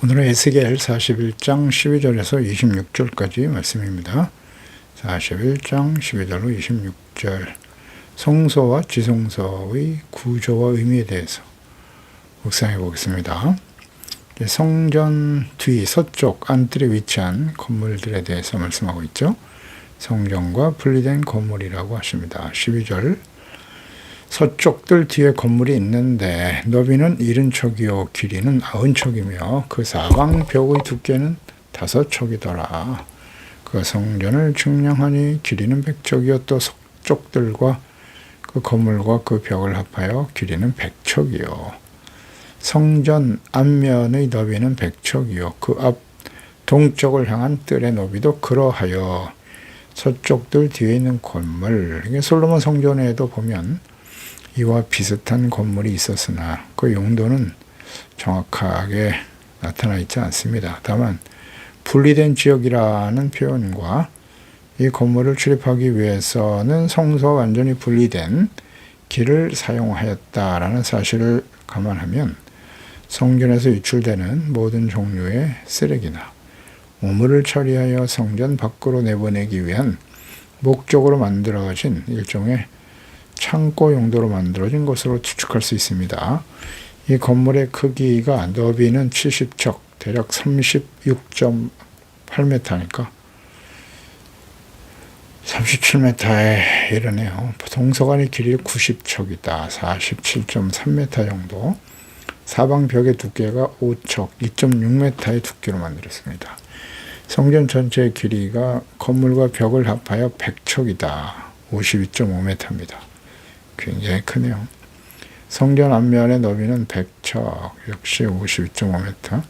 오늘은 에스겔 41장 12절에서 26절까지 말씀입니다. 41장 12절로 26절 성소와 지성소의 구조와 의미에 대해서 묵상해 보겠습니다. 성전 뒤 서쪽 안뜰에 위치한 건물들에 대해서 말씀하고 있죠. 성전과 분리된 건물이라고 하십니다. 12절 서쪽 뜰 뒤에 건물이 있는데 너비는 70척이요 길이는 90척이며 그 사방 벽의 두께는 5척이더라. 그 성전을 측량하니 길이는 100척이요 또 서쪽 뜰과 그 건물과 그 벽을 합하여 길이는 100척이요 성전 앞면의 너비는 100척이요 그 앞 동쪽을 향한 뜰의 너비도 그러하여 서쪽 뜰 뒤에 있는 건물, 이게 솔로몬 성전에도 보면 이와 비슷한 건물이 있었으나 그 용도는 정확하게 나타나 있지 않습니다. 다만 분리된 지역이라는 표현과 이 건물을 출입하기 위해서는 성소와 완전히 분리된 길을 사용하였다라는 사실을 감안하면 성전에서 유출되는 모든 종류의 쓰레기나 오물을 처리하여 성전 밖으로 내보내기 위한 목적으로 만들어진 일종의 창고 용도로 만들어진 것으로 추측할 수 있습니다. 이 건물의 크기가 너비는 70척, 대략 36.8m니까 37m에 이르네요. 동서간의 길이 90척이다. 47.3m 정도. 사방 벽의 두께가 5척, 2.6m의 두께로 만들었습니다. 성전 전체의 길이가 건물과 벽을 합하여 100척이다. 52.5m입니다. 굉장히 크네요. 성전 앞면의 너비는 100척, 역시 52.5m.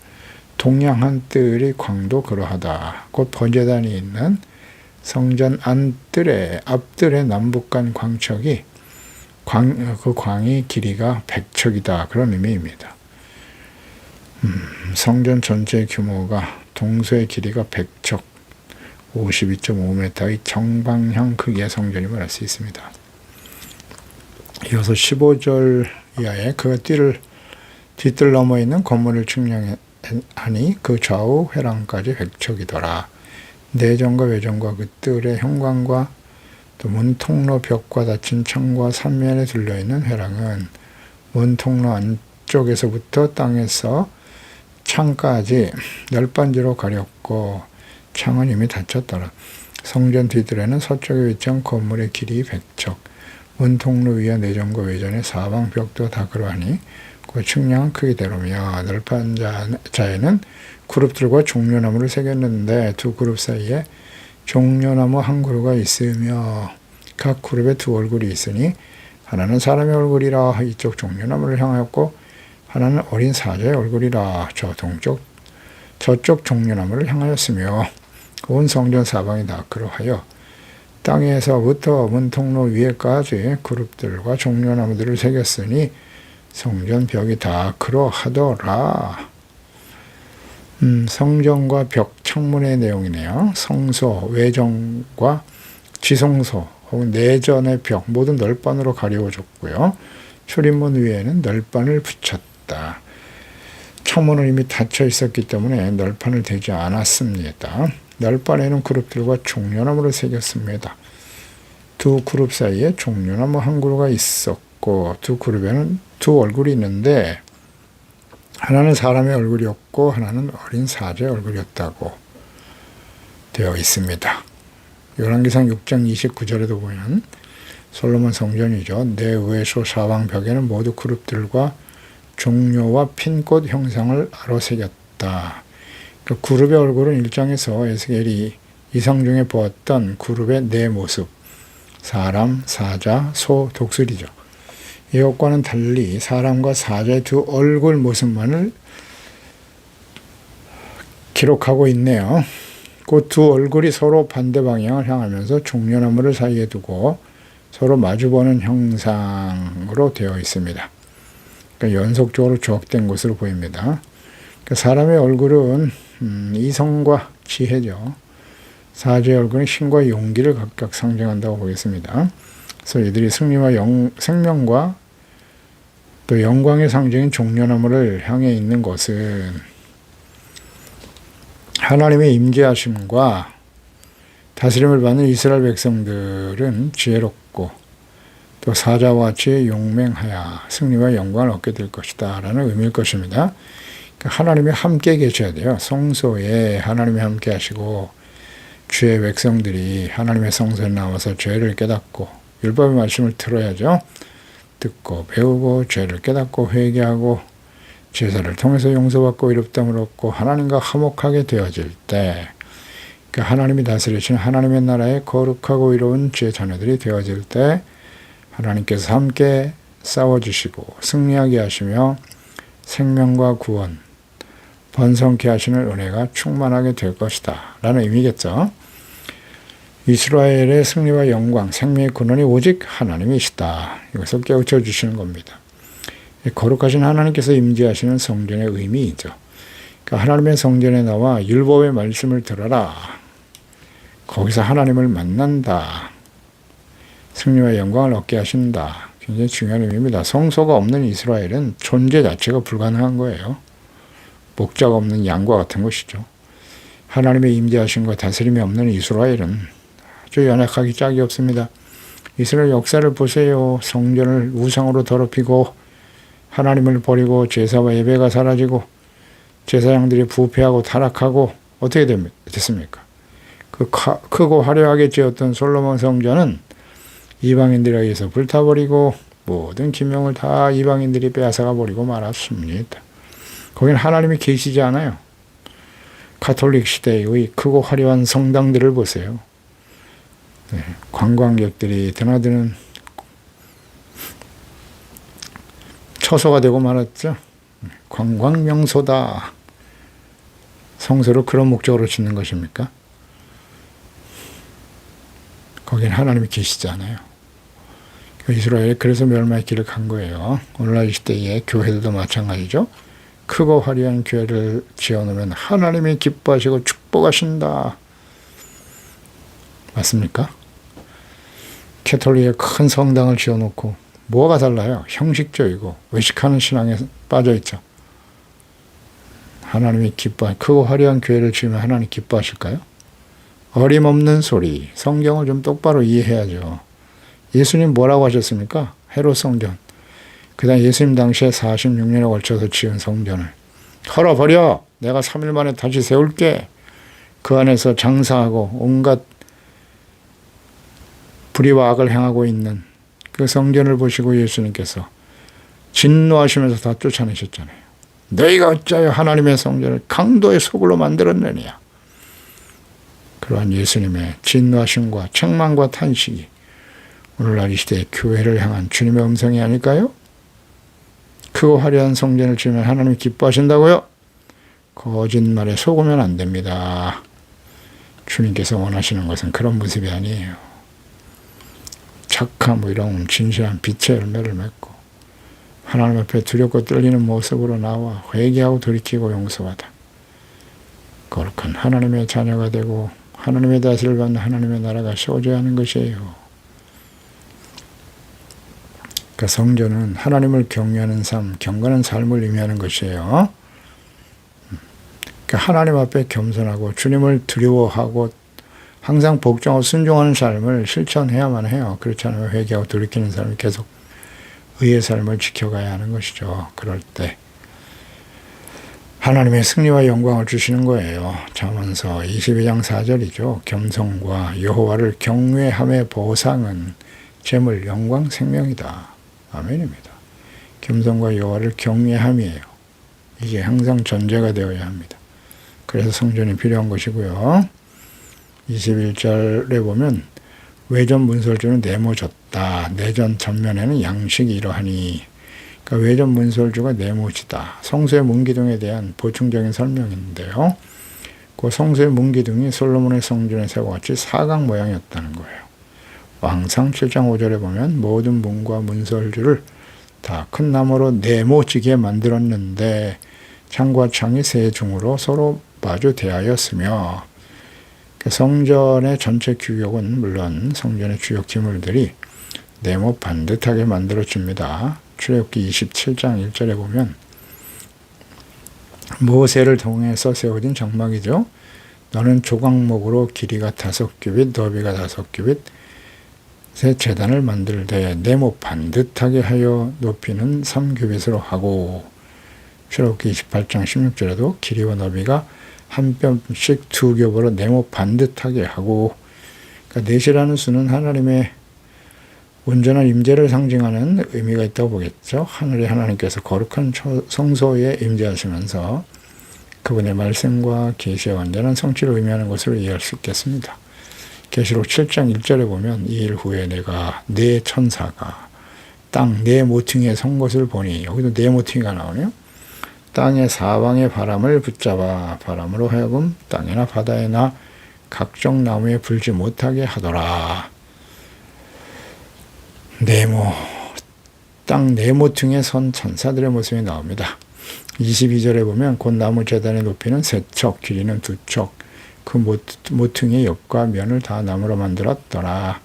동양한 뜰의 광도 그러하다. 곧 번제단이 있는 성전 안뜰의 앞뜰의 남북간 광척이 그 광이 길이가 100척이다. 그런 의미입니다. 성전 전체의 규모가 동서의 길이가 100척, 52.5m의 정방향 크기의 성전임을 알 수 있습니다. 이어서 15절 이하에 그 뒷뜰 넘어 있는 건물을 측량하니 그 좌우 회랑까지 100척이더라. 내전과 외전과 그 뜰의 현관과 또 문 통로 벽과 닫힌 창과 삼면에 둘러있는 회랑은 문 통로 안쪽에서부터 땅에서 창까지 널빤지로 가렸고 창은 이미 닫혔더라. 성전 뒷뜰에는 서쪽에 위치한 건물의 길이 100척, 문 통로 위와 내전과 외전의 사방 벽도 다 그러하니 그 측량은 크기대로며 널빤자에는 그룹들과 종려나무를 새겼는데 두 그룹 사이에 종려나무 한 그루가 있으며 각 그룹에 두 얼굴이 있으니 하나는 사람의 얼굴이라 이쪽 종려나무를 향하였고 하나는 어린 사자의 얼굴이라 저쪽 종려나무를 향하였으며 온 성전 사방이 다 그러하여 땅에서부터 문통로 위에까지 그룹들과 종려나무들을 새겼으니 성전 벽이 다 그러하더라. 성전과 벽 창문의 내용이네요. 성소, 외전과 지성소 혹은 내전의 벽 모든 널빤으로 가려워졌고요. 출입문 위에는 널빤을 붙였다. 창문은 이미 닫혀 있었기 때문에 널판을 대지 않았습니다. 널판에는 그룹들과 종려나무를 새겼습니다. 두 그룹 사이에 종려나무 한 그루가 있었고 두 그룹에는 두 얼굴이 있는데 하나는 사람의 얼굴이었고 하나는 어린 사자의 얼굴이었다고 되어 있습니다. 열왕기상 6장 29절에도 보면 솔로몬 성전이죠. 내외소 사방 벽에는 모두 그룹들과 종려와 핀꽃 형상을 아로 새겼다. 그 그룹의 얼굴은 1장에서 에스겔이 이상 중에 보았던 그룹의 네 모습, 사람, 사자, 소, 독수리죠. 이것과는 달리 사람과 사자의 두 얼굴 모습만을 기록하고 있네요. 그 두 얼굴이 서로 반대 방향을 향하면서 종려나무를 사이에 두고 서로 마주보는 형상으로 되어 있습니다. 그러니까 연속적으로 조합된 것으로 보입니다. 그러니까 사람의 얼굴은 이성과 지혜죠. 사자의 얼굴은 힘과 용기를 각각 상징한다고 보겠습니다. 그래서 이들이 승리와 생명과 또 영광의 상징인 종려나무를 향해 있는 것은 하나님의 임재하심과 다스림을 받는 이스라엘 백성들은 지혜롭고 또 사자와 같이 용맹하여 승리와 영광을 얻게 될 것이다 라는 의미일 것입니다. 그러니까 하나님이 함께 계셔야 돼요. 성소에 하나님이 함께 하시고 주의 백성들이 하나님의 성소에 나와서 죄를 깨닫고 율법의 말씀을 들어야죠. 듣고 배우고 죄를 깨닫고 회개하고 제사를 통해서 용서받고 의롭다함을 얻고 하나님과 화목하게 되어질 때, 그러니까 하나님이 다스리시는 하나님의 나라의 거룩하고 의로운 주의 자녀들이 되어질 때 하나님께서 함께 싸워주시고 승리하게 하시며 생명과 구원, 번성케 하시는 은혜가 충만하게 될 것이다 라는 의미겠죠. 이스라엘의 승리와 영광, 생명의 근원이 오직 하나님이시다. 이것을 깨우쳐 주시는 겁니다. 거룩하신 하나님께서 임재하시는 성전의 의미이죠. 그러니까 하나님의 성전에 나와 율법의 말씀을 들어라. 거기서 하나님을 만난다. 승리와 영광을 얻게 하신다. 굉장히 중요한 의미입니다. 성소가 없는 이스라엘은 존재 자체가 불가능한 거예요. 목자가 없는 양과 같은 것이죠. 하나님의 임재하심과 다스림이 없는 이스라엘은 아주 연약하기 짝이 없습니다. 이스라엘 역사를 보세요. 성전을 우상으로 더럽히고 하나님을 버리고 제사와 예배가 사라지고 제사장들이 부패하고 타락하고 어떻게 됐습니까? 그 크고 화려하게 지었던 솔로몬 성전은 이방인들에 의해서 불타버리고 모든 기명을 다 이방인들이 빼앗아가 버리고 말았습니다. 거긴 하나님이 계시지 않아요. 가톨릭 시대의 크고 화려한 성당들을 보세요. 네, 관광객들이 드나드는 처소가 되고 말았죠. 관광명소다. 성소를 그런 목적으로 짓는 것입니까? 거긴 하나님이 계시지 않아요. 이스라엘이 그래서 멸망의 길을 간 거예요. 오늘날 이 시대의 교회들도 마찬가지죠. 크고 화려한 교회를 지어놓으면 하나님이 기뻐하시고 축복하신다. 맞습니까? 캐톨릭의 큰 성당을 지어놓고 뭐가 달라요? 형식적이고 외식하는 신앙에 빠져있죠. 하나님이 크고 화려한 교회를 지으면 하나님 기뻐하실까요? 어림없는 소리. 성경을 좀 똑바로 이해해야죠. 예수님 뭐라고 하셨습니까? 헤롯 성전. 그 다음 예수님 당시에 46년에 걸쳐서 지은 성전을 털어버려! 내가 3일 만에 다시 세울게. 그 안에서 장사하고 온갖 불의와 악을 행하고 있는 그 성전을 보시고 예수님께서 진노하시면서 다 쫓아내셨잖아요. 너희가 어찌하여 하나님의 성전을 강도의 소굴로 만들었느냐. 그러한 예수님의 진노하심과 책망과 탄식이 오늘날 이 시대의 교회를 향한 주님의 음성이 아닐까요? 크고 화려한 성전을 지으면 하나님이 기뻐하신다고요? 거짓말에 속으면 안 됩니다. 주님께서 원하시는 것은 그런 모습이 아니에요. 착함, 이런 진실한 빛의 열매를 맺고 하나님 앞에 두렵고 떨리는 모습으로 나와 회개하고 돌이키고 용서하다. 거룩한 하나님의 자녀가 되고 하나님의 다스림을 받는 하나님의 나라가 세워져야 하는 것이에요. 그러니까 성전은 하나님을 경외하는 삶, 경건한 삶을 의미하는 것이에요. 그러니까 하나님 앞에 겸손하고 주님을 두려워하고 항상 복종하고 순종하는 삶을 실천해야만 해요. 그렇지 않으면 회개하고 돌이키는 삶이 계속 의의 삶을 지켜가야 하는 것이죠. 그럴 때 하나님의 승리와 영광을 주시는 거예요. 잠언서 22장 4절이죠. 겸손과 여호와를 경외함의 보상은 재물, 영광, 생명이다. 아멘입니다. 겸손과 여호와를 경외함이에요. 이게 항상 전제가 되어야 합니다. 그래서 성전이 필요한 것이고요. 21절에 보면 외전 문설주는 네모졌다. 내전 전면에는 양식이 이러하니. 그러니까 외전 문설주가 네모지다. 성소의 문기둥에 대한 보충적인 설명인데요. 그 성소의 문기둥이 솔로몬의 성전에서 같이 사각 모양이었다는 거예요. 왕상 7장 5절에 보면 모든 문과 문설주를 다 큰 나무로 네모지게 만들었는데 창과 창이 세 중으로 서로 마주 대하였으며, 성전의 전체 규격은 물론 성전의 주역 기물들이 네모 반듯하게 만들어집니다. 출애굽기 27장 1절에 보면 모세를 통해서 세워진 장막이죠. 너는 조각목으로 길이가 5규빗 너비가 5규빗 새 제단을 만들되 네모 반듯하게 하여 높이는 3규빗으로 하고 출애굽기 28장 16절에도 길이와 너비가 한 뼘씩 2겹으로 네모 반듯하게 하고 그러니까 넷이라는 수는 하나님의 온전한 임재를 상징하는 의미가 있다고 보겠죠. 하늘의 하나님께서 거룩한 성소에 임재하시면서 그분의 말씀과 계시의 완전한 성취를 의미하는 것으로 이해할 수 있겠습니다. 계시록 7장 1절에 보면 이 일 후에 내가 네 천사가 땅 네 모퉁이에 선 것을 보니 여기도 네 모퉁이가 나오네요. 땅의 사방의 바람을 붙잡아 바람으로 하여금 땅이나 바다에나 각종 나무에 불지 못하게 하더라. 땅 네모퉁이에 선 천사들의 모습이 나옵니다. 22절에 보면 곧 나무 제단의 높이는 3척, 길이는 2척, 그 모퉁이의 옆과 면을 다 나무로 만들었더라.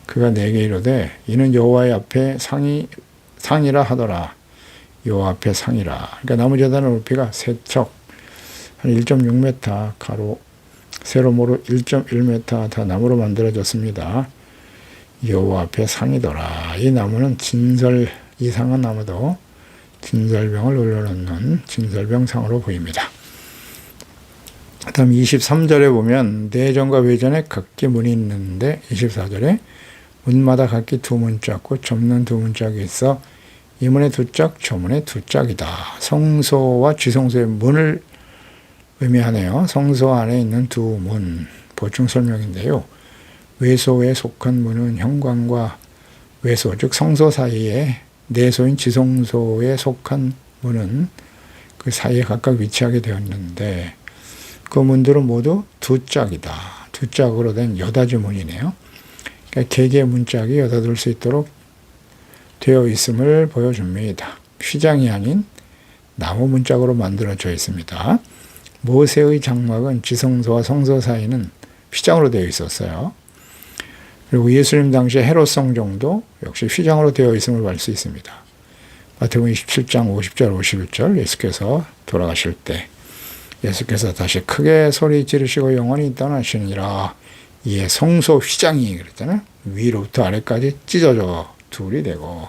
그가 내게 이르되 이는 여호와의 앞에 상이라 하더라. 여호와 앞에 상이라. 그러니까 나무 제단의 높이가 3척, 한 1.6m, 가로 세로모로 1.1m 다 나무로 만들어졌습니다. 여호와 앞에 상이더라. 이 나무는 진설 이상한 나무도 진설병을 올려놓는 진설병상으로 보입니다. 다음 23절에 보면 내전과 외전에 각기 문이 있는데 24절에 문마다 각기 2문짝고 접는 2문짝이 있어 이 문에 2짝, 저 문에 2짝이다. 성소와 지성소의 문을 의미하네요. 성소 안에 있는 2문, 보충 설명인데요. 외소에 속한 문은 현관과 외소, 즉 성소 사이에 내소인 지성소에 속한 문은 그 사이에 각각 위치하게 되었는데 그 문들은 모두 2짝이다. 2짝으로 된 여닫이 문이네요. 그러니까 개개의 문짝이 여닫을 수 있도록 되어 있음을 보여줍니다. 휘장이 아닌 나무 문짝으로 만들어져 있습니다. 모세의 장막은 지성소와 성소 사이는 휘장으로 되어 있었어요. 그리고 예수님 당시 헤롯 성종도 역시 휘장으로 되어 있음을 볼 수 있습니다. 마태복음 27장 50절 51절 예수께서 돌아가실 때 예수께서 다시 크게 소리 지르시고 영원히 떠나시니라. 이에 성소 휘장이 그랬잖아요. 위로부터 아래까지 찢어져 둘이 되고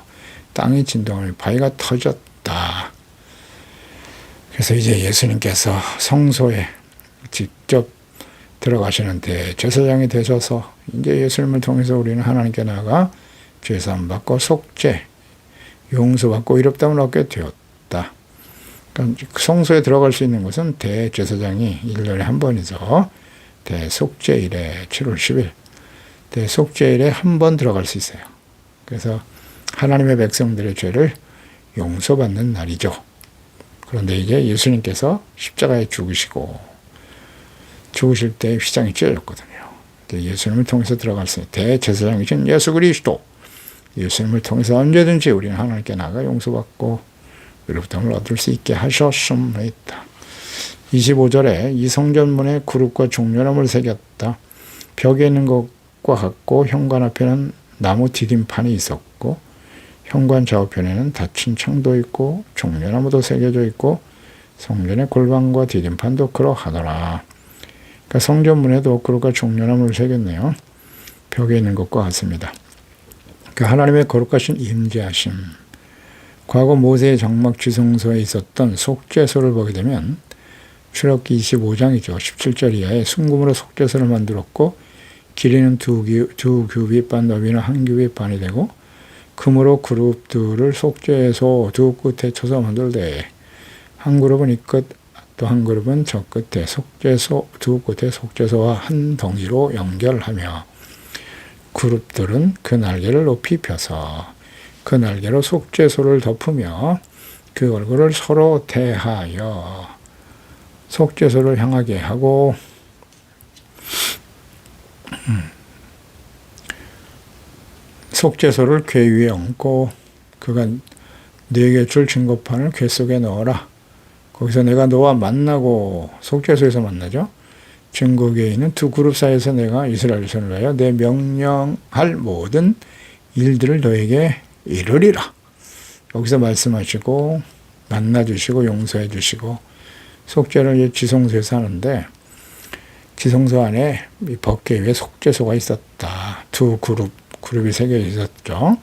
땅이 진동하며 바위가 터졌다. 그래서 이제 예수님께서 성소에 직접 들어가시는 대제사장이 되셔서 이제 예수님을 통해서 우리는 하나님께 나아가 죄사함 받고 속죄, 용서받고 의롭다함을 얻게 되었다. 그러니까 성소에 들어갈 수 있는 것은 대제사장이 1년에 한 번이죠. 대속죄일에 7월 10일 대속죄일에 한 번 들어갈 수 있어요. 그래서 하나님의 백성들의 죄를 용서받는 날이죠. 그런데 이제 예수님께서 십자가에 죽으실 때 휘장이 찢어졌거든요. 예수님을 통해서 들어갈 수 있는 대제사장이신 예수 그리스도, 예수님을 통해서 언제든지 우리는 하나님께 나가 용서받고 의롭다함을 얻을 수 있게 하셨습니다. 25절에 이 성전문에 그룹과 종려나무를 새겼다. 벽에 있는 것과 같고 현관 앞에는 나무 디딤판이 있었고 현관 좌우편에는 닫힌 창도 있고 종려나무도 새겨져 있고 성전의 골방과 디딤판도 그러하더라. 그러니까 성전문에도 그룹과 종려나무를 새겼네요. 벽에 있는 것과 같습니다. 그 하나님의 거룩하신 임재하심. 과거 모세의 장막 지성소에 있었던 속죄소를 보게 되면 출애굽기 25장이죠. 17절 이하에 순금으로 속죄소를 만들었고 길이는 2규빗 반, 너비는 1규빗 반이 되고 금으로 그룹들을 속죄소 두 끝에 쳐서 만들되 한 그룹은 이 끝, 또 한 그룹은 저 끝에 속죄소 두 끝에 속죄소와 한 덩이로 연결하며 그룹들은 그 날개를 높이 펴서 그 날개로 속죄소를 덮으며 그 얼굴을 서로 대하여 속죄소를 향하게 하고 속죄소를 궤 위에 얹고 그가 네게 줄 증거판을 궤 속에 넣어라. 거기서 내가 너와 만나고 속죄소에서 만나죠. 증거궤에 있는 두 그룹 사이에서 내가 이스라엘 손을 하여 내 명령할 모든 일들을 너에게 이르리라. 여기서 말씀하시고 만나주시고 용서해 주시고 속죄를 지성소에서 하는데 지성소 안에 이 법궤 위에 속죄소가 있었다. 두 그룹이 새겨 있었죠.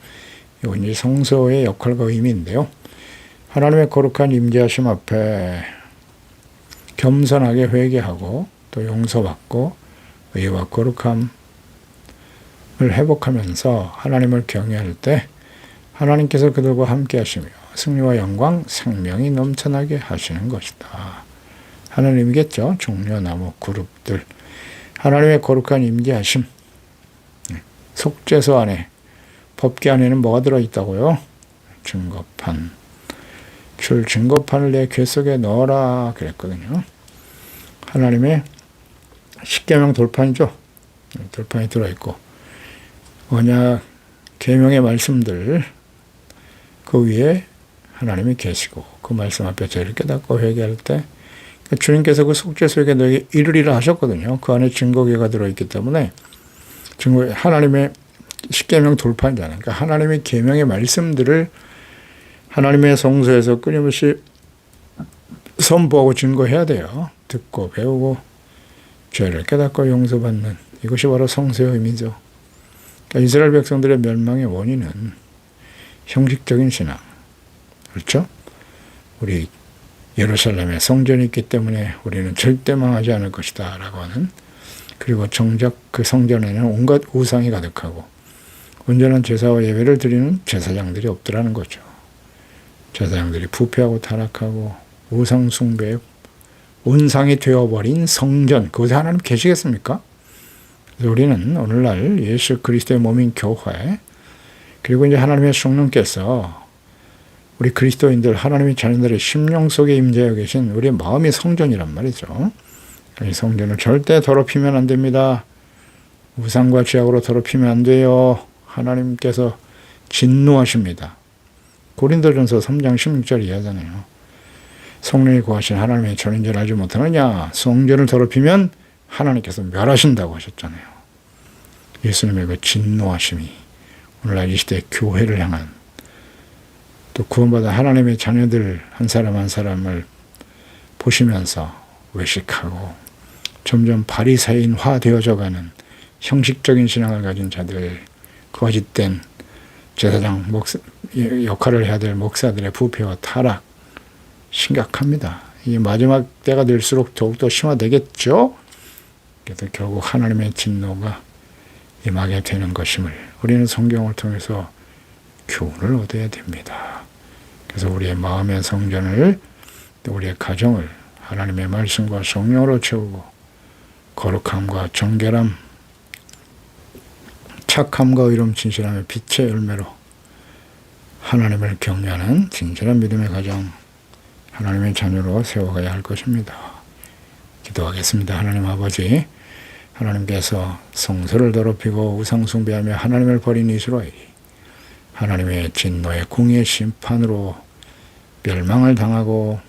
이건 이제 성소의 역할과 의미인데요. 하나님의 거룩한 임재하심 앞에 겸손하게 회개하고 또 용서받고 의와 거룩함을 회복하면서 하나님을 경외할 때 하나님께서 그들과 함께 하시며 승리와 영광, 생명이 넘쳐나게 하시는 것이다. 하나님이겠죠. 종려나무 그룹들. 하나님의 거룩한 임재하심. 속죄소 안에, 법궤 안에는 뭐가 들어있다고요? 증거판. 증거판을 내 궤 속에 넣어라 그랬거든요. 하나님의 십계명 돌판이죠. 돌판이 들어있고 언약 계명의 말씀들 그 위에 하나님이 계시고 그 말씀 앞에 저희를 깨닫고 회개할 때 주님께서 그 속죄소에게 너에게 이르리라 하셨거든요. 그 안에 증거궤가 들어있기 때문에 하나님의 십계명 돌판이잖아요. 그러니까 하나님의 계명의 말씀들을 하나님의 성소에서 끊임없이 선포하고 증거해야 돼요. 듣고 배우고 죄를 깨닫고 용서받는 이것이 바로 성소의 의미죠. 그러니까 이스라엘 백성들의 멸망의 원인은 형식적인 신앙. 그렇죠? 우리 예루살렘에 성전이 있기 때문에 우리는 절대 망하지 않을 것이다 라고 하는, 그리고 정작 그 성전에는 온갖 우상이 가득하고 온전한 제사와 예배를 드리는 제사장들이 없더라는 거죠. 제사장들이 부패하고 타락하고 우상 숭배에 온상이 되어버린 성전, 그곳에 하나님 계시겠습니까? 그래서 우리는 오늘날 예수 그리스도의 몸인 교회, 그리고 이제 하나님의 성령께서 우리 그리스도인들, 하나님의 자녀들의 심령 속에 임재하여 계신 우리의 마음이 성전이란 말이죠. 이 성전을 절대 더럽히면 안 됩니다. 우상과 죄악으로 더럽히면 안 돼요. 하나님께서 진노하십니다. 고린도전서 3장 16절 이하잖아요. 성령이 구하신 하나님의 전인 줄 알지 못하느냐. 성전을 더럽히면 하나님께서 멸하신다고 하셨잖아요. 예수님의 그 진노하심이 오늘날 이 시대 교회를 향한, 또 구원받은 하나님의 자녀들 한 사람 한 사람을 보시면서 외식하고 점점 바리새인화 되어져가는 형식적인 신앙을 가진 자들, 거짓된 제사장 역할을 해야 될 목사들의 부패와 타락 심각합니다. 이 마지막 때가 될수록 더욱더 심화되겠죠. 그래서 결국 하나님의 진노가 임하게 되는 것임을 우리는 성경을 통해서 교훈을 얻어야 됩니다. 그래서 우리의 마음의 성전을, 또 우리의 가정을 하나님의 말씀과 성령으로 채우고 거룩함과 정결함, 착함과 의로움, 진실함의 빛의 열매로 하나님을 경외하는 진실한 믿음의 가정, 하나님의 자녀로 세워가야 할 것입니다. 기도하겠습니다. 하나님 아버지, 하나님께서 성소를 더럽히고 우상 숭배하며 하나님을 버린 이스라엘이 하나님의 진노의 공의의 심판으로 멸망을 당하고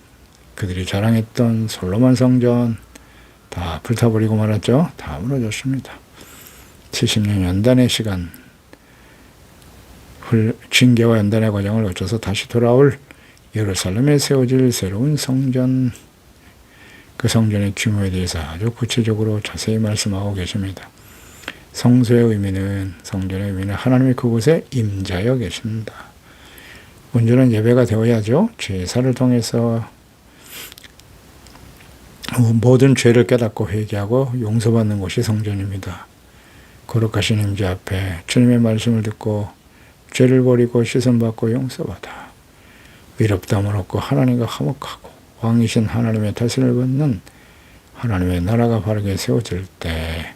그들이 자랑했던 솔로몬 성전 다 불타버리고 말았죠. 다 무너졌습니다. 70년 연단의 시간, 징계와 연단의 과정을 거쳐서 다시 돌아올 예루살렘에 세워질 새로운 성전, 그 성전의 규모에 대해서 아주 구체적으로 자세히 말씀하고 계십니다. 성소의 의미는, 성전의 의미는 하나님이 그곳에 임재하여 계신다. 온전한 예배가 되어야죠. 제사를 통해서 모든 죄를 깨닫고 회개하고 용서받는 곳이 성전입니다. 거룩하신 임재 앞에 주님의 말씀을 듣고 죄를 버리고 씻음받고 용서받아 의롭다함을 얻고 하나님과 화목하고 왕이신 하나님의 다스림을 받는 하나님의 나라가 바르게 세워질 때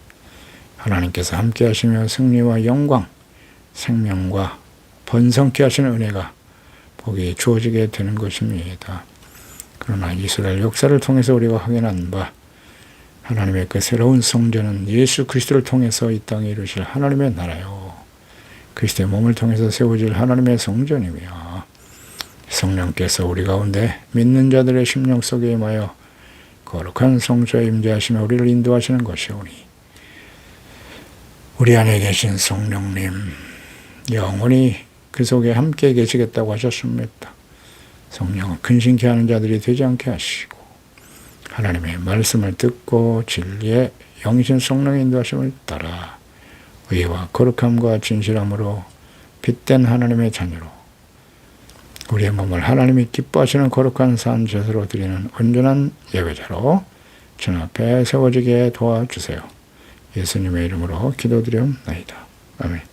하나님께서 함께 하시며 승리와 영광, 생명과 번성케 하시는 은혜가 복이 주어지게 되는 것입니다. 그러나 이스라엘 역사를 통해서 우리가 확인한 바 하나님의 그 새로운 성전은 예수 그리스도를 통해서 이 땅에 이루실 하나님의 나라요, 그리스도의 몸을 통해서 세워질 하나님의 성전이며, 성령께서 우리 가운데 믿는 자들의 심령 속에 임하여 거룩한 성소에 임재하시며 우리를 인도하시는 것이오니, 우리 안에 계신 성령님 영원히 그 속에 함께 계시겠다고 하셨습니다. 성령을 근심케 하는 자들이 되지 않게 하시고 하나님의 말씀을 듣고 진리의 영신 성령의 인도하심을 따라 의와 거룩함과 진실함으로 빛된 하나님의 자녀로 우리의 몸을 하나님이 기뻐하시는 거룩한 산제사로 드리는 온전한 예배자로 전 앞에 세워지게 도와주세요. 예수님의 이름으로 기도드리옵나이다. 아멘.